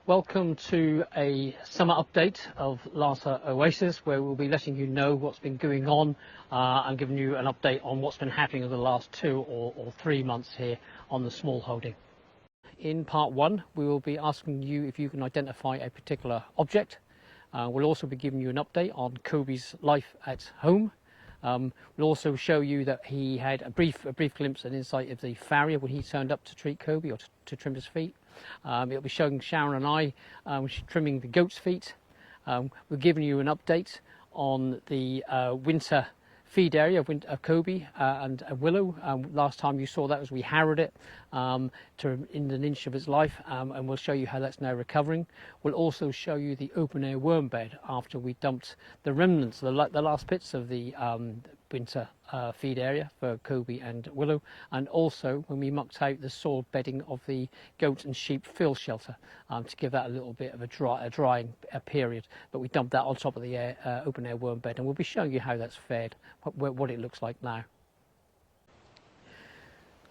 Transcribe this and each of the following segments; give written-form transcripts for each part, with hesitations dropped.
Welcome to a summer update of Larter Oasis, where we'll be letting you know what's been going on and giving you an update on what's been happening over the last 2 or 3 months here on the Smallholding. In part 1, we will be asking you if you can identify a particular object. We'll also be giving you an update on Kobe's life at home. We'll also show you that he had a brief glimpse and insight of the farrier when he turned up to treat Kobe or to trim his feet. It'll be showing Sharon and I trimming the goat's feet. We're giving you an update on the winter feed area of Kobe and Willow. Last time you saw that was we harrowed it to in an inch of its life, and we'll show you how that's now recovering. We'll also show you the open air worm bed after we dumped the remnants, the last bits of the winter feed area for Kobe and Willow, and also when we mucked out the soiled bedding of the goat and sheep fill shelter to give that a little bit of a drying period. But we dumped that on top of the open air worm bed, and we'll be showing you how that's fared, what it looks like now.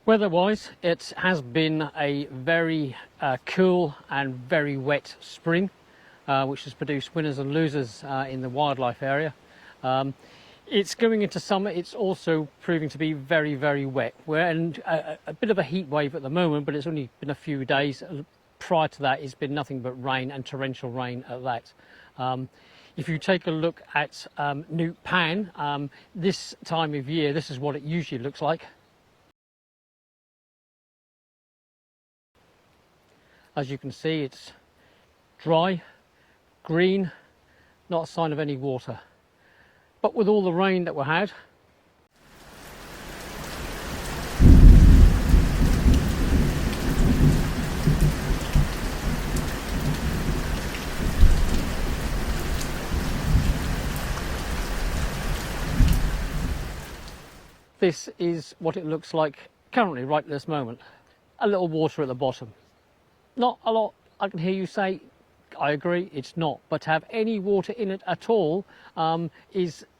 Weather-wise, it has been a very cool and very wet spring, which has produced winners and losers in the wildlife area. It's going into summer. It's also proving to be very, very wet. We're in a bit of a heat wave at the moment, but it's only been a few days. Prior to that, it's been nothing but rain and torrential rain at that. If you take a look at Newt Pan, this time of year, this is what it usually looks like. As you can see, it's dry, green, not a sign of any water. But with all the rain that we had, this is what it looks like currently, right at this moment. A little water at the bottom. Not a lot, I can hear you say. I agree, it's not, but to have any water in it at all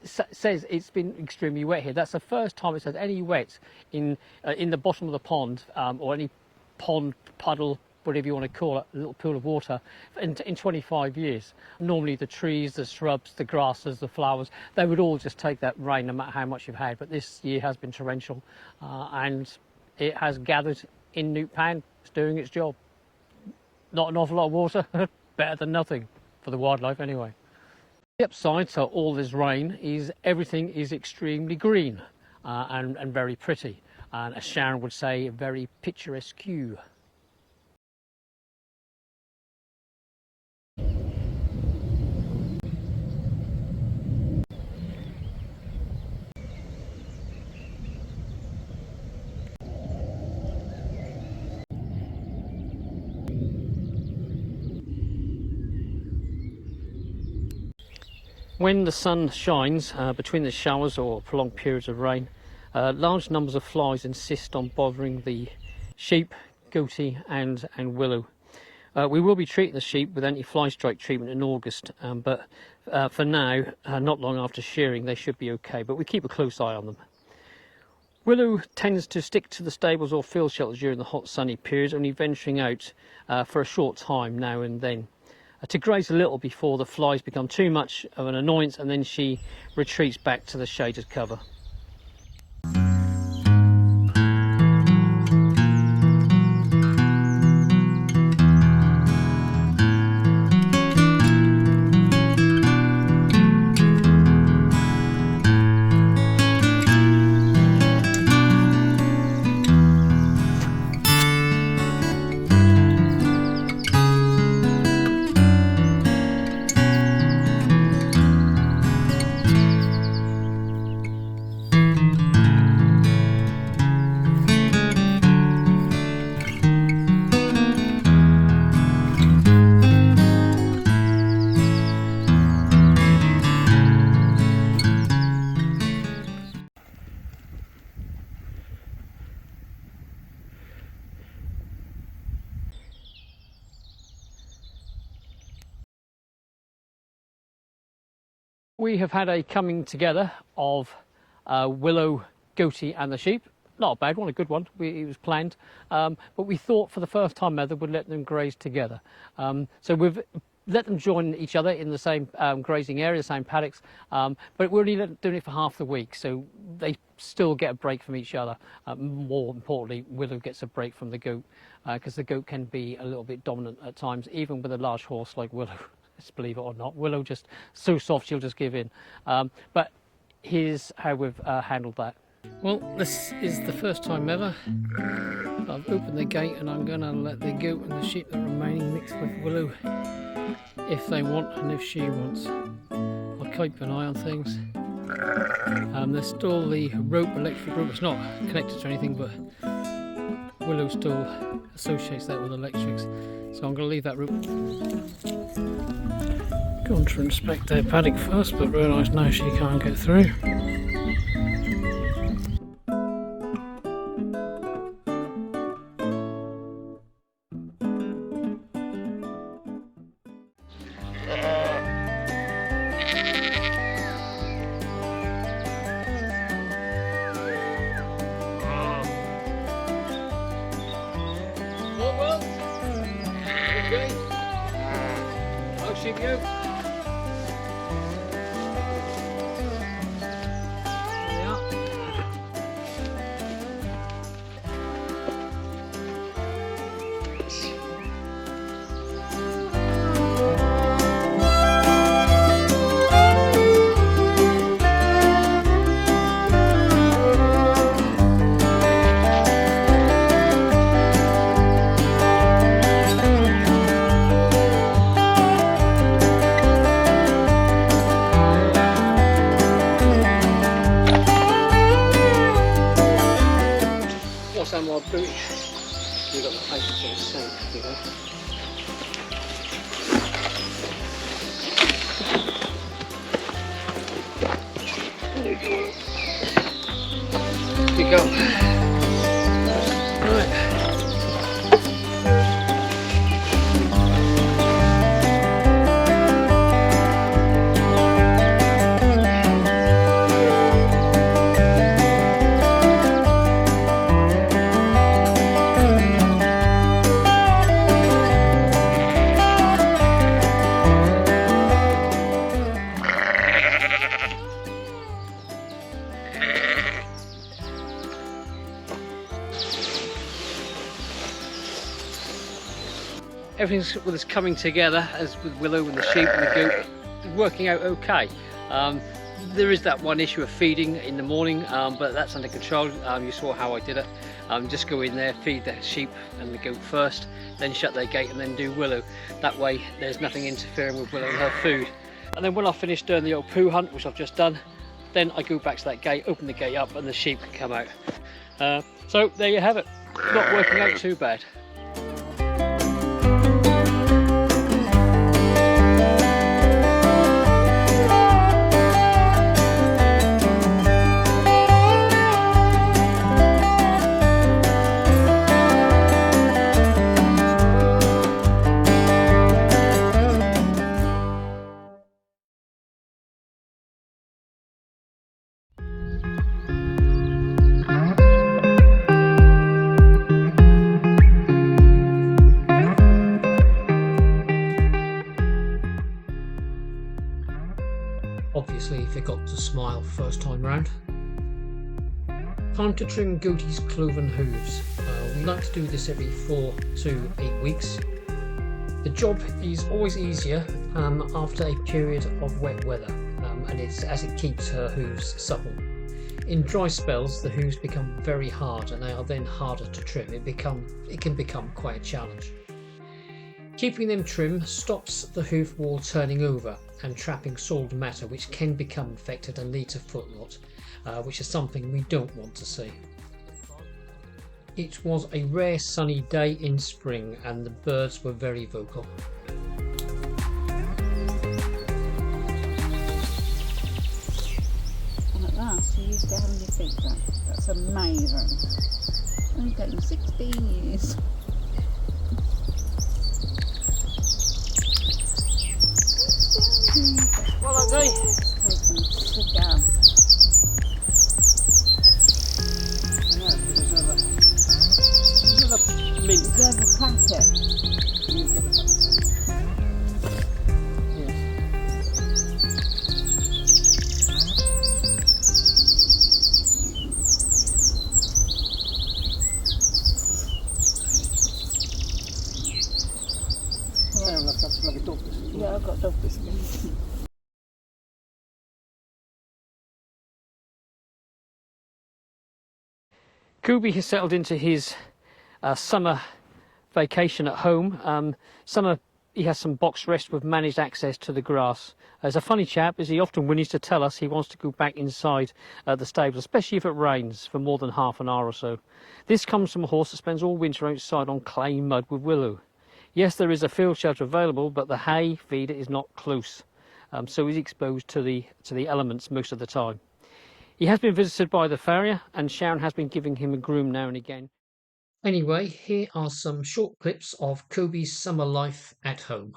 says it's been extremely wet here. That's the first time it's had any wet in the bottom of the pond, or any pond, puddle, whatever you want to call it, a little pool of water, in 25 years. Normally the trees, the shrubs, the grasses, the flowers, they would all just take that rain no matter how much you've had, but this year has been torrential, and it has gathered in Newt Pan. It's doing its job. Not an awful lot of water. Better than nothing for the wildlife anyway. The upside to all this rain is everything is extremely green and very pretty, and as Sharon would say, very picturesque. When the sun shines between the showers or prolonged periods of rain, large numbers of flies insist on bothering the sheep, goatee and Willow. We will be treating the sheep with anti-fly strike treatment in August, but for now, not long after shearing, they should be okay, but we keep a close eye on them. Willow tends to stick to the stables or field shelters during the hot sunny periods, only venturing out for a short time now and then. To graze a little before the flies become too much of an annoyance, and then she retreats back to the shaded cover. We have had a coming together of Willow, Goatee and the sheep. not a bad one, a good one. It was planned, but we thought for the first time ever we'd let them graze together. So we've let them join each other in the same grazing area, the same paddocks, but we're only doing it for half the week, so they still get a break from each other. More importantly, Willow gets a break from the goat, because the goat can be a little bit dominant at times, even with a large horse like Willow. Let's believe it or not, Willow just so soft she'll just give in. But here's how we've handled that. Well, this is the first time ever I've opened the gate, and I'm going to let the goat and the sheep that are remaining mix with Willow if they want and if she wants. I'll keep an eye on things. There's still the rope, electric rope. It's not connected to anything, but Willow still associates that with electrics. So I'm going to leave that rope. Gone to inspect their paddock first, but realise now she can't get through. Okay. I'll sheep you. Our booty. We've got the paper to the sink, you know. There we go. Right. Everything's coming together, as with Willow and the sheep and the goat, working out okay. There is that one issue of feeding in the morning, but that's under control. You saw how I did it. Just go in there, feed the sheep and the goat first, then shut their gate and then do Willow. That way there's nothing interfering with Willow and her food. And then when I finish doing the old poo hunt, which I've just done, then I go back to that gate, open the gate up, and the sheep can come out. So there you have it. Not working out too bad. Obviously forgot to smile first time round. Time to trim Goatie's cloven hooves. We like to do this every 4 to 8 weeks. The job is always easier after a period of wet weather, and it's as it keeps her hooves supple. In dry spells the hooves become very hard and they are then harder to trim. It can become quite a challenge. Keeping them trim stops the hoof wall turning over and trapping soiled matter, which can become infected and lead to foot rot, which is something we don't want to see. It was a rare sunny day in spring and the birds were very vocal. And at last you used to having your feet done. That's amazing. Only taken 16 years. Well done, Dee. Take them, sit down. I know. you have a packet? You give us yes. Sound like something like a dog biscuit. Yeah, I've got dog biscuits. Kubi has settled into his summer vacation at home. Summer, he has some box rest with managed access to the grass. As a funny chap, as he often whinnies to tell us he wants to go back inside the stable, especially if it rains for more than half an hour or so. This comes from a horse that spends all winter outside on clay mud with willow. Yes, there is a field shelter available, but the hay feeder is not close, so he's exposed to the elements most of the time. He has been visited by the farrier, and Sharon has been giving him a groom now and again. Anyway, here are some short clips of Kobe's summer life at home.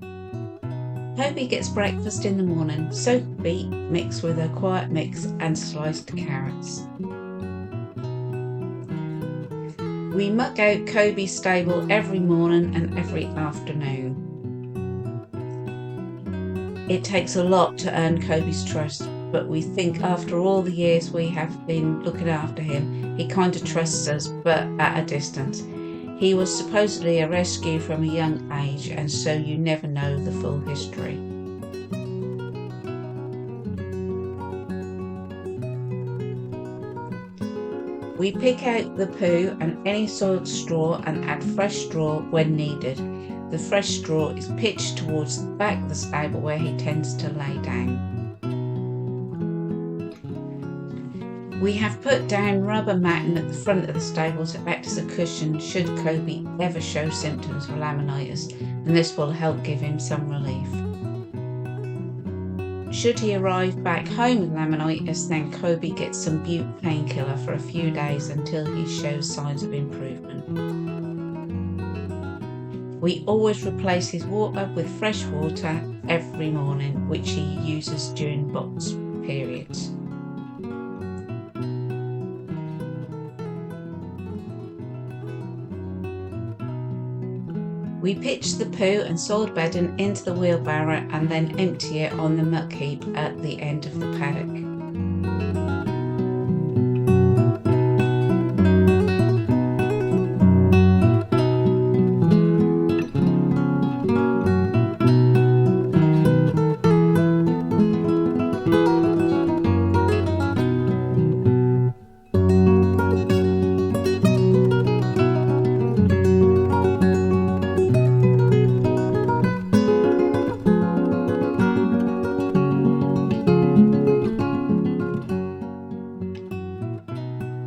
Kobe gets breakfast in the morning, soaked beet mixed with a quiet mix and sliced carrots. We muck out Kobe's stable every morning and every afternoon. It takes a lot to earn Kobe's trust, but we think after all the years we have been looking after him, he kind of trusts us, but at a distance. He was supposedly a rescue from a young age, and so you never know the full history. We pick out the poo and any soiled straw and add fresh straw when needed. The fresh straw is pitched towards the back of the stable where he tends to lay down. We have put down rubber matting at the front of the stable to act as a cushion should Kobe ever show symptoms of laminitis, and this will help give him some relief. Should he arrive back home with laminitis, then Kobe gets some butte painkiller for a few days until he shows signs of improvement. We always replace his water with fresh water every morning, which he uses during box periods. We pitch the poo and soiled bedding into the wheelbarrow and then empty it on the muck heap at the end of the paddock.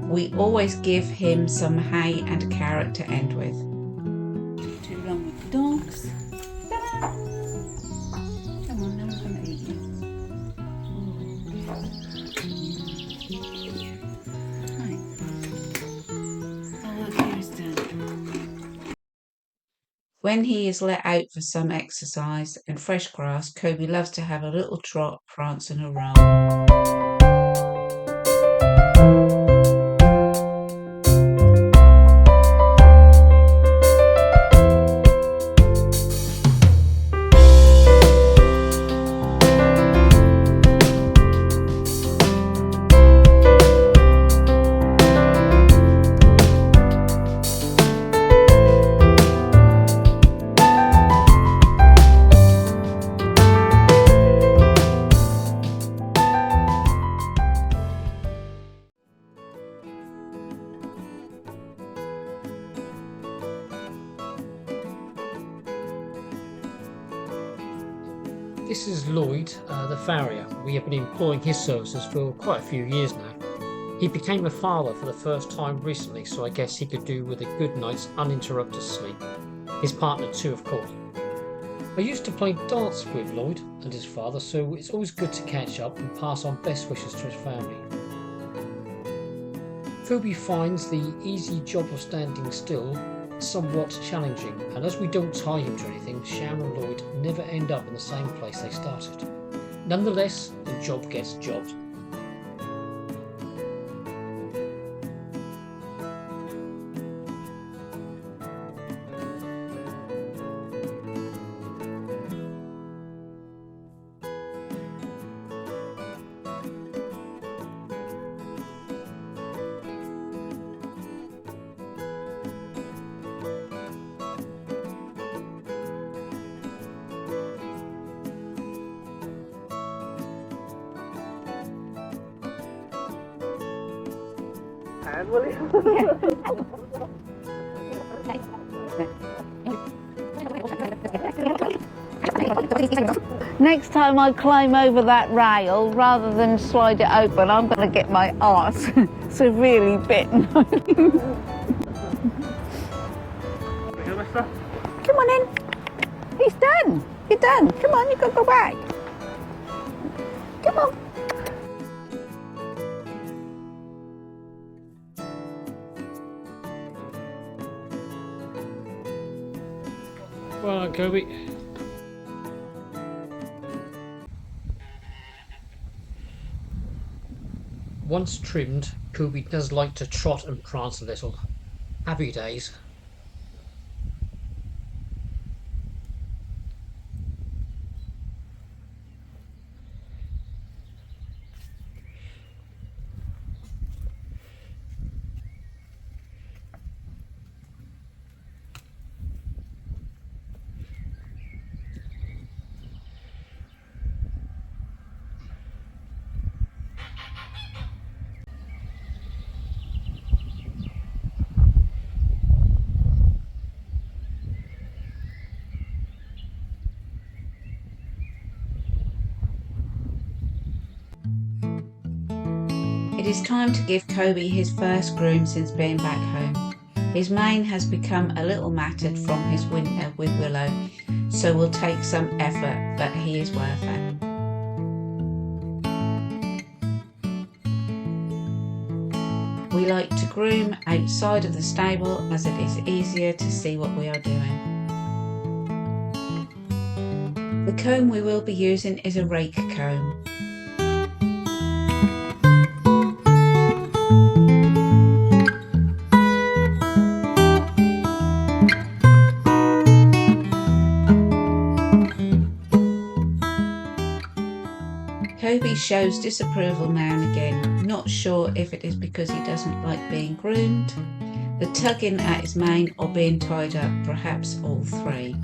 We always give him some hay and carrot to end with. Too long with the dogs. Ta-da! Come on, now I'm going to eat you. Right. Oh, look, here's Dad. When he is let out for some exercise and fresh grass, Kobe loves to have a little trot, prance and a roll. This is Lloyd, the farrier. We have been employing his services for quite a few years now. He became a father for the first time recently, so I guess he could do with a good night's uninterrupted sleep. His partner too, of course. I used to play darts with Lloyd and his father, so it's always good to catch up and pass on best wishes to his family. Phoebe finds the easy job of standing still somewhat challenging, and as we don't tie him to anything, Sharon and Lloyd never end up in the same place they started. Nonetheless, the job gets jobbed. hand, will you? Next time I climb over that rail, rather than slide it open, I'm going to get my arse severely bitten. Come on in. He's done. You're done. Come on, you've got to go back. Come on. Well done, Kobe. Once trimmed, Kobe does like to trot and prance a little. Happy days. It is time to give Kobe his first groom since being back home. His mane has become a little matted from his winter with Willow, so will take some effort, but he is worth it. We like to groom outside of the stable as it is easier to see what we are doing. The comb we will be using is a rake comb. Kobe shows disapproval now and again, not sure if it is because he doesn't like being groomed, the tugging at his mane, or being tied up, perhaps all three.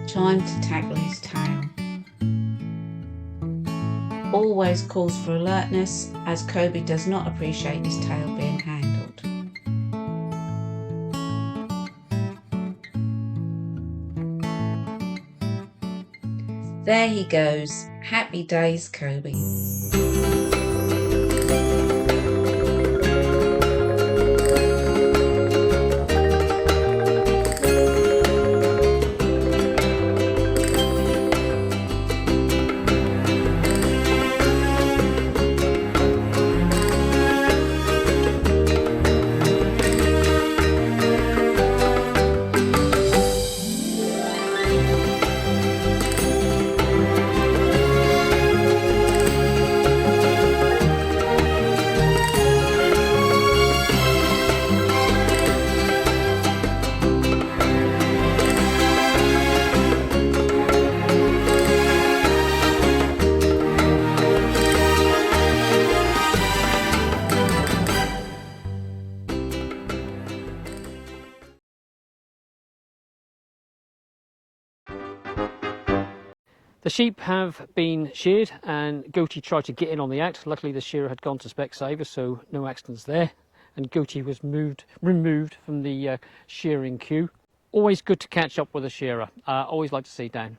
Time to tackle his tail. Always calls for alertness, as Kobe does not appreciate his tail being handled. There he goes. Happy days, Kobe. The sheep have been sheared and Goatee tried to get in on the act. Luckily the shearer had gone to Specsavers, so no accidents there, and Goatee was removed from the shearing queue. Always good to catch up with a shearer. Always like to see Dan.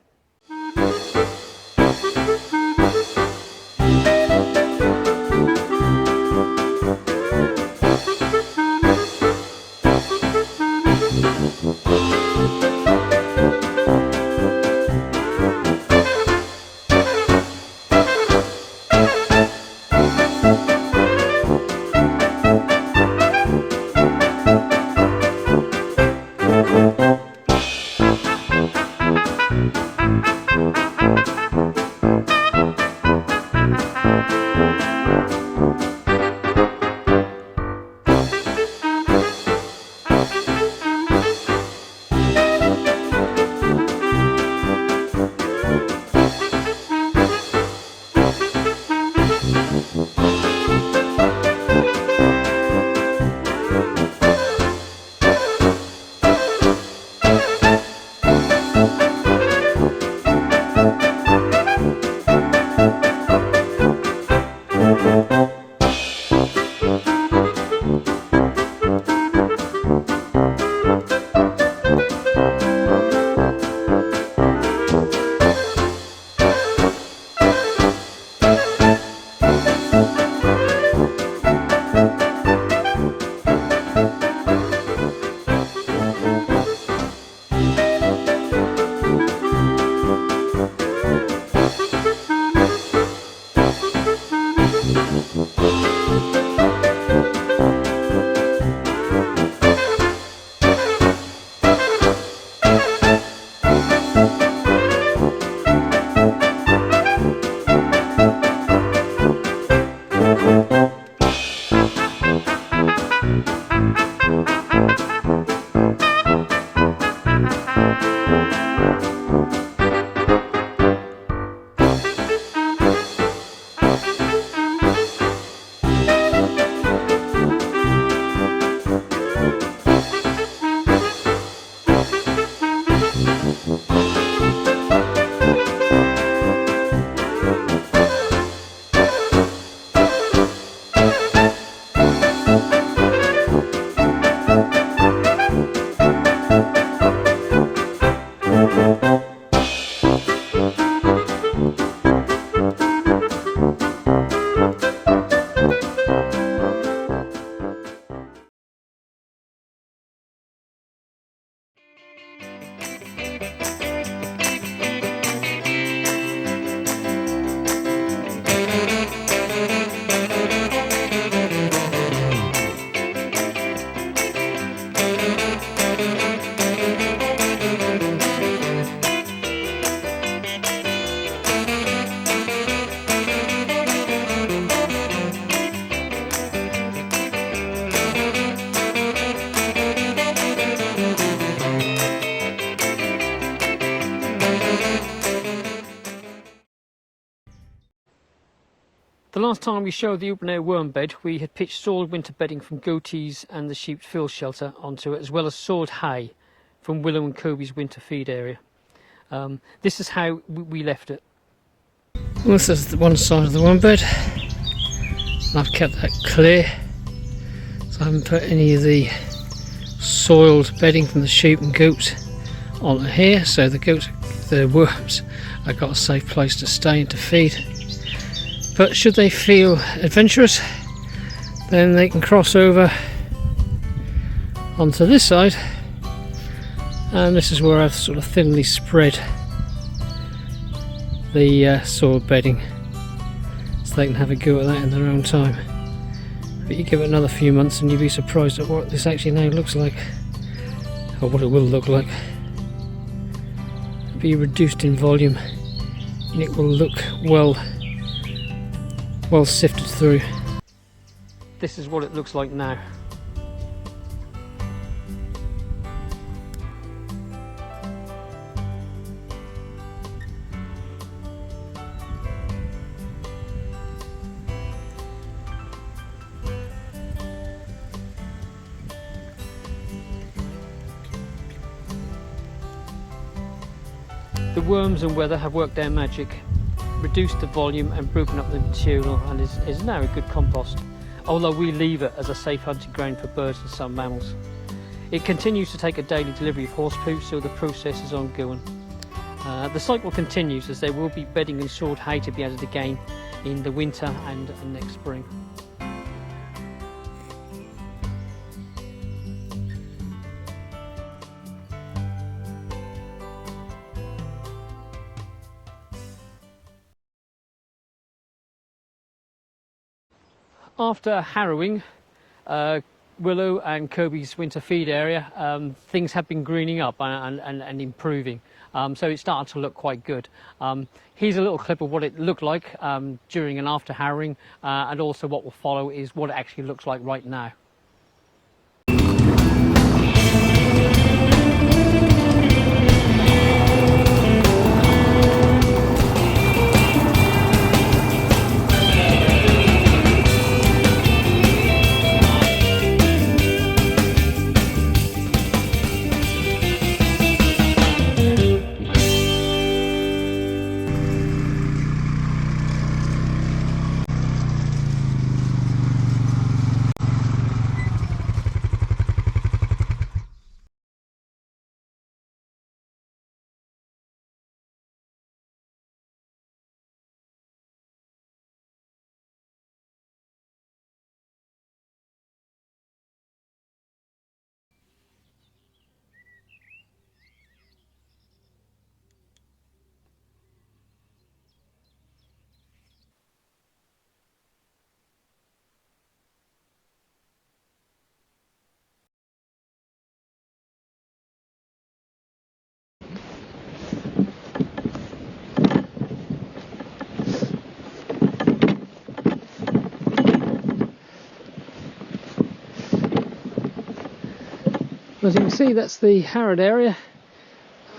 The last time we showed the open air worm bed, we had pitched soiled winter bedding from goatees and the sheep's fill shelter onto it, as well as soiled hay from Willow and Kobe's winter feed area. This is how we left it. This is the one side of the worm bed. I've kept that clear, so I haven't put any of the soiled bedding from the sheep and goats onto here, so the worms have got a safe place to stay and to feed. But should they feel adventurous, then they can cross over onto this side, and this is where I've sort of thinly spread the soil bedding so they can have a go at that in their own time. But you give it another few months and you'll be surprised at what this actually now looks like, or what it will look like. It'll be reduced in volume and it will look well sifted through. This is what it looks like now. The worms and weather have worked their magic, reduced the volume and broken up the material, and is now a good compost, although we leave it as a safe hunting ground for birds and some mammals. It continues to take a daily delivery of horse poo, so the process is ongoing. The cycle continues, as there will be bedding and stored hay to be added again in the winter and next spring. After harrowing Willow and Kobe's winter feed area, things have been greening up and improving, so it's starting to look quite good. Here's a little clip of what it looked like during and after harrowing, and also what will follow is what it actually looks like right now. As you can see, that's the harrowed area.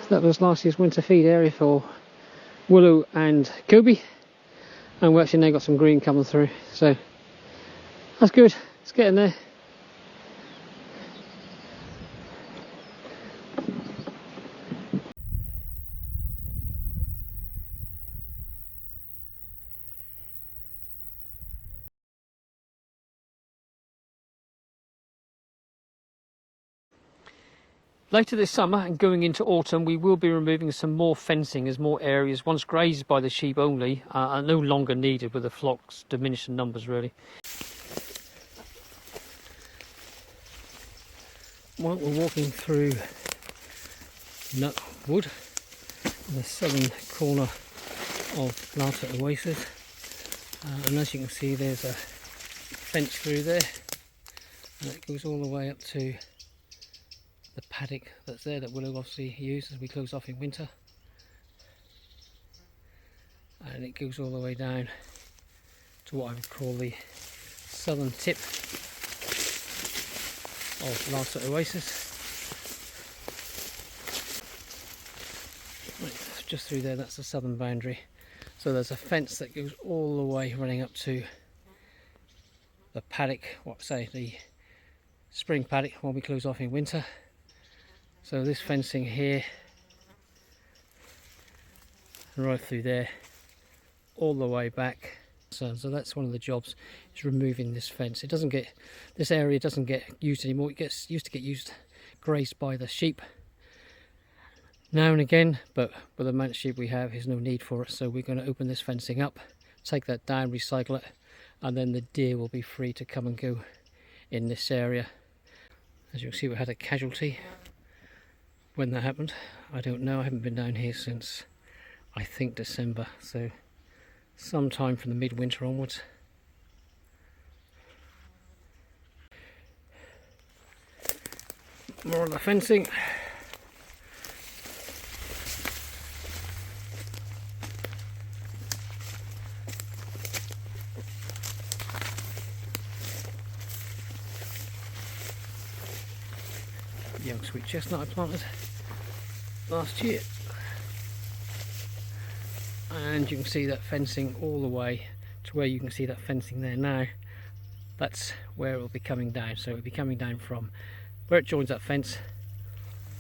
That was last year's winter feed area for Willow and Kobe, and we actually now got some green coming through, so that's good. It's getting there. Later this summer and going into autumn, we will be removing some more fencing, as more areas once grazed by the sheep only are no longer needed, with the flocks diminished in numbers really. While we're walking through Nut Wood, the southern corner of Larter Oasis, and as you can see, there's a fence through there, and it goes all the way up to the paddock that's there that Willow obviously uses as we close off in winter, and it goes all the way down to what I would call the southern tip of Larter Oasis. Right, just through there, that's the southern boundary, So there's a fence that goes all the way running up to the paddock, the spring paddock, when we close off in winter. So this fencing here, right through there, all the way back. So that's one of the jobs, is removing this fence. This area doesn't get used anymore. It used to get grazed by the sheep now and again, but with the amount of sheep we have, there's no need for it. So we're going to open this fencing up, take that down, recycle it, and then the deer will be free to come and go in this area. As you can see, we had a casualty. When that happened, I don't know. I haven't been down here since, I think, December, so sometime from the midwinter onwards. More of the fencing. Young sweet chestnut I planted last year, and you can see that fencing all the way to where you can see that fencing there now. That's where it will be coming down. So it will be coming down from where it joins that fence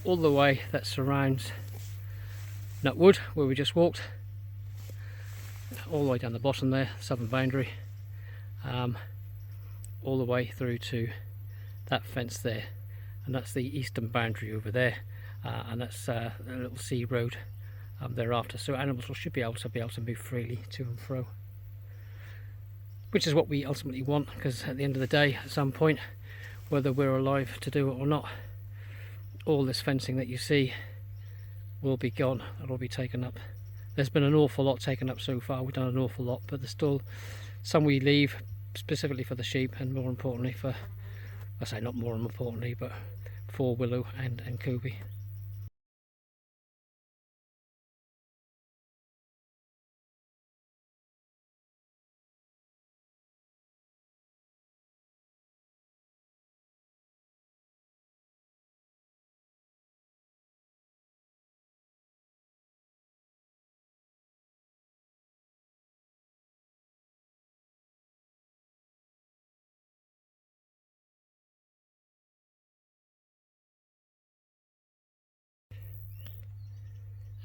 all the way that surrounds Nutwood, where we just walked, all the way down the bottom there, southern boundary, all the way through to that fence there. And that's the eastern boundary over there, and that's a little sea road thereafter. So animals should be able to move freely to and fro, which is what we ultimately want, because at the end of the day, at some point, whether we're alive to do it or not, all this fencing that you see will be gone. It'll be taken up. There's been an awful lot taken up so far. We've done an awful lot, but there's still some we leave specifically for the sheep, and more importantly for, I say not more importantly, but for Willow and Kobe.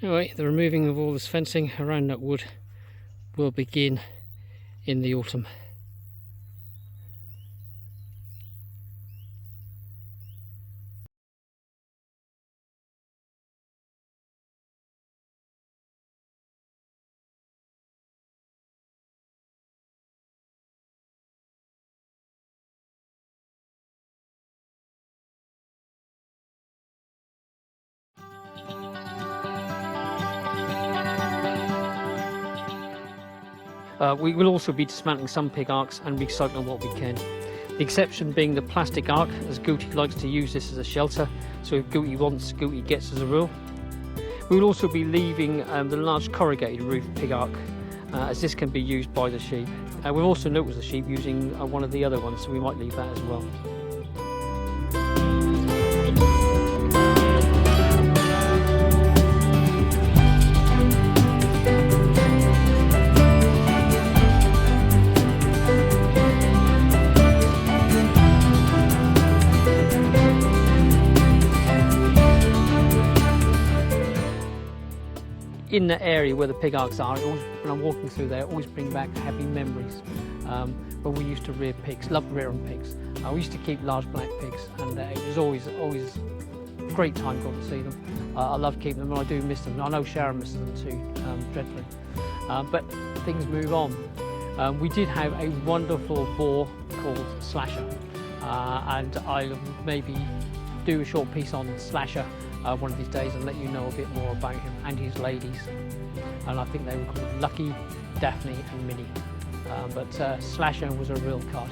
Anyway, the removing of all this fencing around that wood will begin in the autumn. We will also be dismantling some pig arks and recycling what we can. The exception being the plastic ark, as Gooty likes to use this as a shelter, so if Gooty wants, Gooty gets as a rule. We will also be leaving the large corrugated roof pig ark, as this can be used by the sheep. We've also noticed the sheep using one of the other ones, so we might leave that as well. In the area where the pig arks are, when I'm walking through there, it always bring back happy memories when we used to rear pigs, loved rearing pigs. We used to keep large black pigs, and it was always a great time going to see them. I love keeping them, and I do miss them. I know Sharon misses them too, dreadfully. But things move on. We did have a wonderful boar called Slasher, and I'll maybe do a short piece on Slasher one of these days and let you know a bit more about him and his ladies. And I think they were called Lucky, Daphne and Minnie. But Slasher was a real card.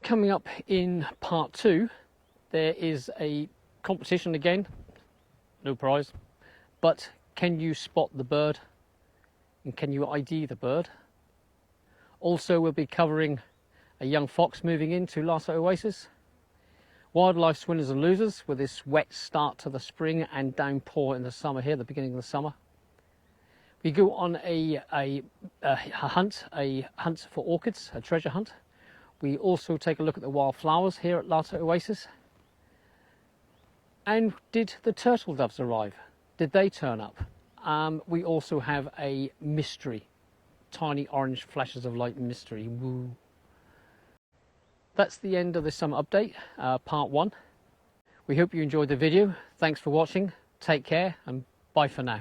coming up in part 2, there is a competition again, no prize, but can you spot the bird and can you ID the bird? Also, we'll be covering a young fox moving into Larter Oasis, wildlife winners and losers with this wet start to the spring and downpour in the summer here, the beginning of the summer. We go on a hunt for orchids, a treasure hunt. We also take a look at the wildflowers here at Larter Oasis. And did the turtle doves arrive? Did they turn up? We also have a mystery, tiny orange flashes of light mystery. Woo. That's the end of the summer update, part 1. We hope you enjoyed the video. Thanks for watching. Take care and bye for now.